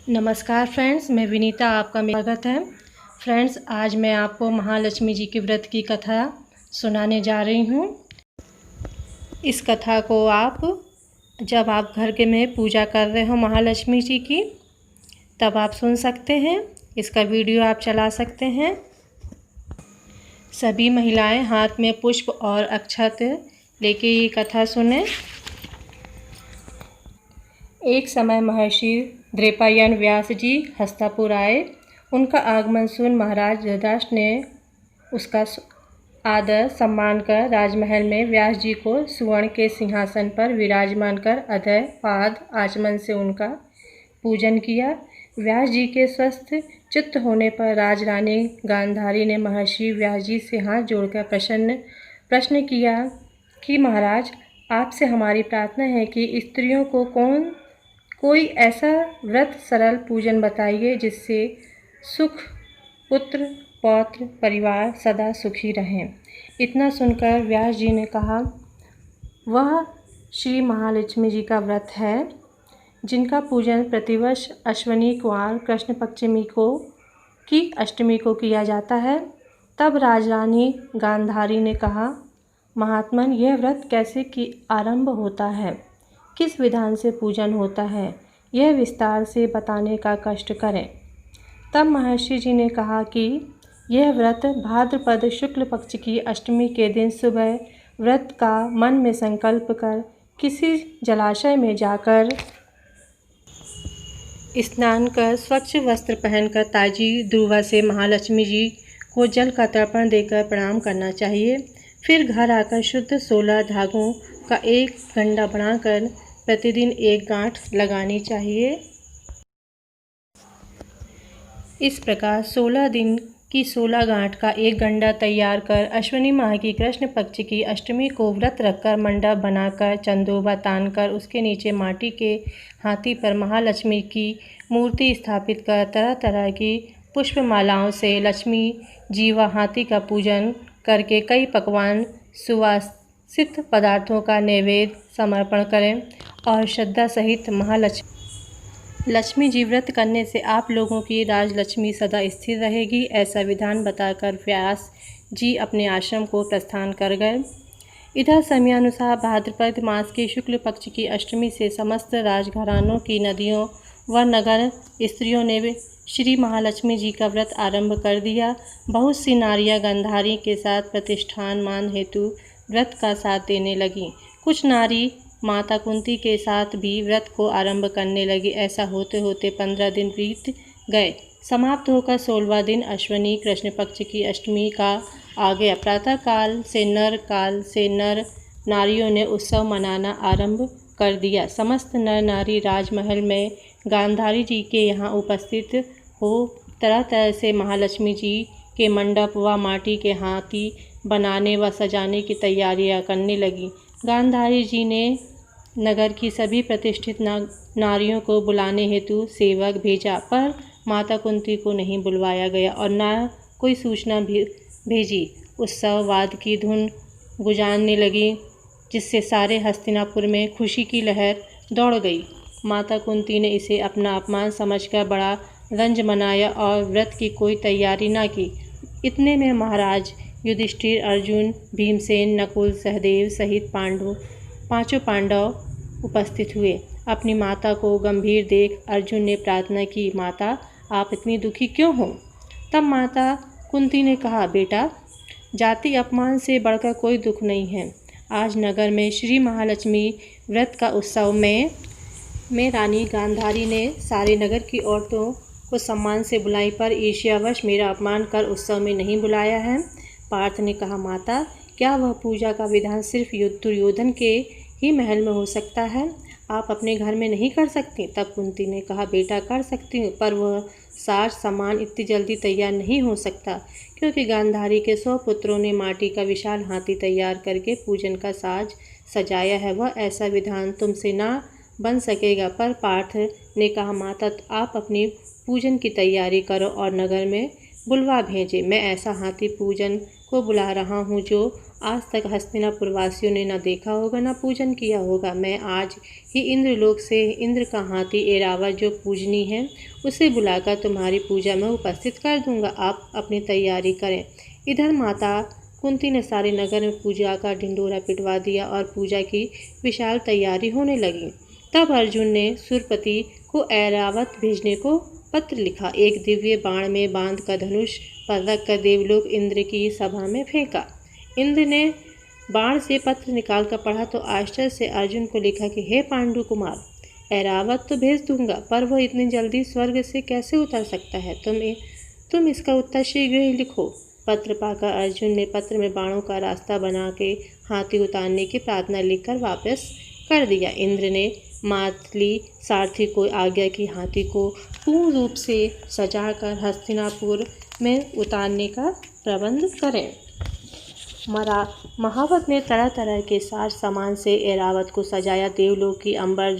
नमस्कार फ्रेंड्स, मैं विनीता आपका स्वागत है। फ्रेंड्स, आज मैं आपको महालक्ष्मी जी के व्रत की कथा सुनाने जा रही हूँ। इस कथा को आप जब आप घर के में पूजा कर रहे हो महालक्ष्मी जी की, तब आप सुन सकते हैं। इसका वीडियो आप चला सकते हैं। सभी महिलाएं हाथ में पुष्प और अक्षत लेके ये कथा सुने। एक समय महर्षि द्रौपदयन व्यास जी हस्तिनापुर आए। उनका आगमन सुन महाराज धृतराष्ट्र ने उसका आदर सम्मान कर राजमहल में व्यास जी को सुवर्ण के सिंहासन पर विराजमान कर अधय पाद आचमन से उनका पूजन किया। व्यास जी के स्वस्थ चित्त होने पर राजरानी गांधारी ने महर्षि व्यास जी से हाथ जोड़कर प्रश्न किया कि महाराज, आपसे हमारी प्रार्थना है कि स्त्रियों को कोई ऐसा व्रत सरल पूजन बताइए जिससे सुख, पुत्र पौत्र परिवार सदा सुखी रहें। इतना सुनकर व्यास जी ने कहा, वह श्री महालक्ष्मी जी का व्रत है जिनका पूजन प्रतिवर्ष अश्विनी कुमार कृष्ण पक्षमी की अष्टमी को किया जाता है। तब राजरानी गांधारी ने कहा, महात्मन, यह व्रत कैसे की आरंभ होता है, किस विधान से पूजन होता है, यह विस्तार से बताने का कष्ट करें। तब महर्षि जी ने कहा कि यह व्रत भाद्रपद शुक्ल पक्ष की अष्टमी के दिन सुबह व्रत का मन में संकल्प कर किसी जलाशय में जाकर स्नान कर स्वच्छ वस्त्र पहनकर ताजी दूर्वा से महालक्ष्मी जी को जल का तर्पण देकर प्रणाम करना चाहिए। फिर घर आकर शुद्ध 16 धागों का एक गंडा बनाकर प्रतिदिन एक गांठ लगानी चाहिए। इस प्रकार 16 दिन की 16 गांठ का एक गंडा तैयार कर अश्विनी माह की कृष्ण पक्ष की अष्टमी को व्रत रखकर मंडप बनाकर चंदोबा तानकर उसके नीचे माटी के हाथी पर महालक्ष्मी की मूर्ति स्थापित कर तरह तरह की पुष्पमालाओं से लक्ष्मी जी व हाथी का पूजन करके कई पकवान सुवासित पदार्थों का नैवेद्य समर्पण करें और श्रद्धा सहित लक्ष्मी जी व्रत करने से आप लोगों की राजलक्ष्मी सदा स्थिर रहेगी, ऐसा विधान बताकर व्यास जी अपने आश्रम को प्रस्थान कर गए। इधर समयानुसार भाद्रपद मास के शुक्ल पक्ष की अष्टमी से समस्त राजघरानों की नदियों व नगर स्त्रियों ने श्री महालक्ष्मी जी का व्रत आरंभ कर दिया। बहुत सी नारियां गांधारी के साथ प्रतिष्ठान मान हेतु व्रत का साथ देने लगीं। कुछ नारी माता कुंती के साथ भी व्रत को आरंभ करने लगी। ऐसा होते होते 15 दिन बीत गए। समाप्त होकर 16वां दिन अश्विनी कृष्ण पक्ष की अष्टमी का आ गया। प्रातः काल से नर नारियों ने उत्सव मनाना आरंभ कर दिया। समस्त नर नारी राजमहल में गांधारी जी के यहाँ उपस्थित हो तरह तरह से महालक्ष्मी जी के मंडप व माटी के हाथी बनाने व सजाने की तैयारियां करने लगी। गांधारी जी ने नगर की सभी प्रतिष्ठित नारियों को बुलाने हेतु सेवक भेजा, पर माता कुंती को नहीं बुलवाया गया और न कोई सूचना भेजी। उत्सववाद की धुन गुंजने लगी, जिससे सारे हस्तिनापुर में खुशी की लहर दौड़ गई। माता कुंती ने इसे अपना अपमान समझकर बड़ा रंज मनाया और व्रत की कोई तैयारी न की। इतने में महाराज युधिष्ठिर, अर्जुन, भीमसेन, नकुल, सहदेव सहित पांचों पांडव उपस्थित हुए। अपनी माता को गंभीर देख अर्जुन ने प्रार्थना की, माता, आप इतनी दुखी क्यों हो? तब माता कुंती ने कहा, बेटा, जाति अपमान से बढ़कर कोई दुख नहीं है। आज नगर में श्री महालक्ष्मी व्रत का उत्सव में रानी गांधारी ने सारे नगर की औरतों को सम्मान से बुलाई, पर ईर्ष्यावश मेरा अपमान कर उत्सव में नहीं बुलाया है। पार्थ ने कहा, माता, क्या वह पूजा का विधान सिर्फ दुर्योधन के ही महल में हो सकता है? आप अपने घर में नहीं कर सकती? तब कुंती ने कहा, बेटा, कर सकती हूँ, पर वह साज सामान इतनी जल्दी तैयार नहीं हो सकता, क्योंकि गांधारी के 100 पुत्रों ने माटी का विशाल हाथी तैयार करके पूजन का साज सजाया है। वह ऐसा विधान तुमसे ना बन सकेगा। पर पार्थ ने कहा, माता, आप अपनी पूजन की तैयारी करो और नगर में बुलवा भेजें। मैं ऐसा हाथी पूजन को बुला रहा हूँ, जो आज तक हस्तिनापुर वासियों ने न देखा होगा न पूजन किया होगा। मैं आज ही इंद्रलोक से इंद्र का हाथी ऐरावत जो पूजनी है उसे बुलाकर तुम्हारी पूजा में उपस्थित कर दूंगा। आप अपनी तैयारी करें। इधर माता कुंती ने सारे नगर में पूजा का ढिंढोरा पिटवा दिया और पूजा की विशाल तैयारी होने लगी। तब अर्जुन ने सुरपति को ऐरावत भेजने को पत्र लिखा। एक दिव्य बाण में बांध कर धनुष पर रखकर देवलोक इंद्र की सभा में फेंका। इंद्र ने बाण से पत्र निकालकर पढ़ा तो आश्चर्य से अर्जुन को लिखा कि हे पांडु कुमार, ऐरावत तो भेज दूंगा, पर वह इतनी जल्दी स्वर्ग से कैसे उतर सकता है? तुम इसका उत्तर शीघ्र ही लिखो। पत्र पाकर अर्जुन ने पत्र में बाणों का रास्ता बना के हाथी उतारने की प्रार्थना लिखकर वापस कर दिया। इंद्र ने मातली सारथी को आज्ञा की हाथी को पूर्ण रूप से सजाकर हस्तिनापुर में उतारने का प्रबंध करें। महावत ने तरह तरह के साज सामान से ऐरावत को सजाया। देवलोक की अंबर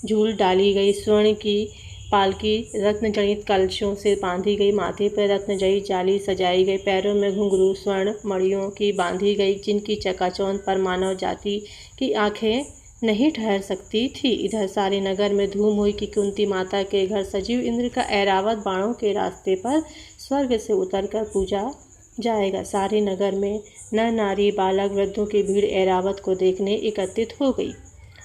झूल डाली गई, स्वर्ण की पालकी रत्न जड़ित कलशों से बांधी गई, माथे पर रत्न जड़ित जाली सजाई गई, पैरों में घुंघरू स्वर्ण मणियों की बांधी गई, जिनकी चकाचौंध पर मानव जाति की आंखें नहीं ठहर सकती थी। इधर सारे नगर में धूम हुई कि कुंती माता के घर सजीव इंद्र का ऐरावत बाणों के रास्ते पर स्वर्ग से उतरकर पूजा जाएगा। सारे नगर में नर नारी बालक वृद्धों की भीड़ ऐरावत को देखने एकत्रित हो गई।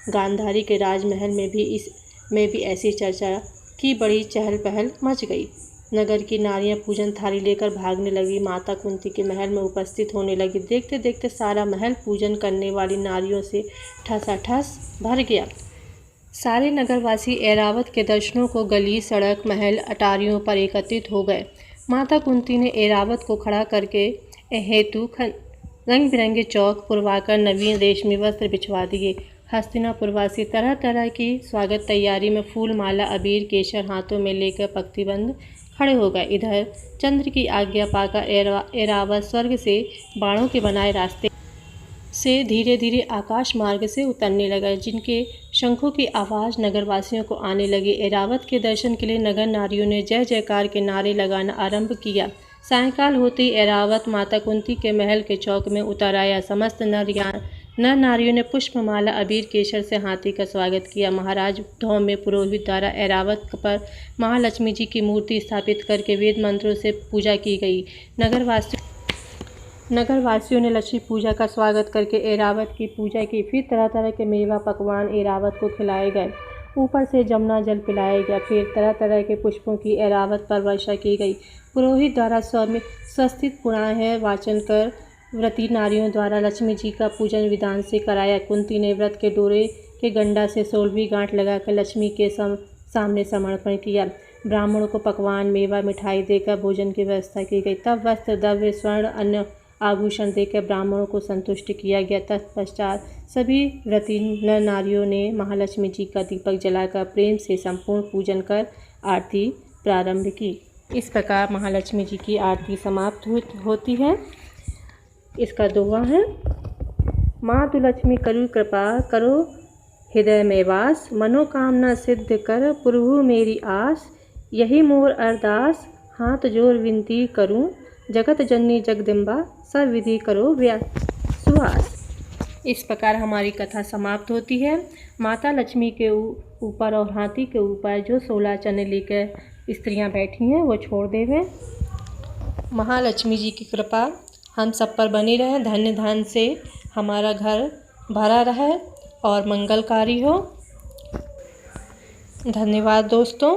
गांधारी के राजमहल में भी ऐसी चर्चा की बड़ी चहल पहल मच गई। नगर की नारियां पूजन थाली लेकर भागने लगी, माता कुंती के महल में उपस्थित होने लगी। देखते देखते सारा महल पूजन करने वाली नारियों से ठसाठस भर गया। सारे नगरवासी ऐरावत के दर्शनों को गली सड़क महल अटारियों पर एकत्रित हो गए। माता कुंती ने ऐरावत को खड़ा करके हेतु रंग बिरंगे चौक पुरवाकर नवीन रेशमी वस्त्र बिछवा दिए। हस्तिनापुरवासी तरह तरह की स्वागत तैयारी में फूल माला अबीर केसर हाथों में लेकर पंक्तिबंद खड़े हो गए। इधर चंद्र की आज्ञा पाकर ऐरावत स्वर्ग से बाणों के बनाए रास्ते से धीरे धीरे आकाश मार्ग से उतरने लगा, जिनके शंखों की आवाज़ नगरवासियों को आने लगी। ऐरावत के दर्शन के लिए नगर नारियों ने जय जयकार के नारे लगाना आरंभ किया। सायंकाल होते ही ऐरावत माता कुंती के महल के चौक में उतर आया। समस्त नर नारियों ने पुष्पमाला अबीर केसर से हाथी का स्वागत किया। महाराज धौम में पुरोहित द्वारा ऐरावत पर महालक्ष्मी जी की मूर्ति स्थापित करके वेद मंत्रों से पूजा की गई। नगरवासियों ने लक्ष्मी पूजा का स्वागत करके ऐरावत की पूजा की। फिर तरह तरह के मेवा पकवान ऐरावत को खिलाए गए। ऊपर से जमुना जल पिलाया गया। फिर तरह तरह के पुष्पों की ऐरावत पर वर्षा की गई। पुरोहित द्वारा स्वस्तिक पुराण वाचन कर व्रती नारियों द्वारा लक्ष्मी जी का पूजन विधान से कराया। कुंती ने व्रत के डोरे के गंडा से 16वीं गांठ लगाकर लक्ष्मी के सामने समर्पण किया। ब्राह्मणों को पकवान मेवा मिठाई देकर भोजन की व्यवस्था की गई। तब वस्त्र द्रव्य स्वर्ण अन्य आभूषण देकर ब्राह्मणों को संतुष्ट किया गया। तत्पश्चात सभी व्रती नर नारियों ने महालक्ष्मी जी का दीपक जलाकर प्रेम से संपूर्ण पूजन कर आरती प्रारंभ की। इस प्रकार महालक्ष्मी जी की आरती समाप्त होती है। इसका दोहा है, माँ तु लक्ष्मी करु कृपा करो हृदय में वास, मनोकामना सिद्ध कर प्रभु मेरी आस, यही मोर अरदास हाथ जोड़ विनती करूं, जगत जननी जगदम्बा सब विधि करो सुहास। इस प्रकार हमारी कथा समाप्त होती है। माता लक्ष्मी के ऊपर और हाथी के ऊपर जो 16 चने लेकर स्त्रियां बैठी हैं वो छोड़ देवे। महालक्ष्मी जी की कृपा हम सब पर बनी रहे, धन्य धन से हमारा घर भरा रहे और मंगलकारी हो। धन्यवाद दोस्तों।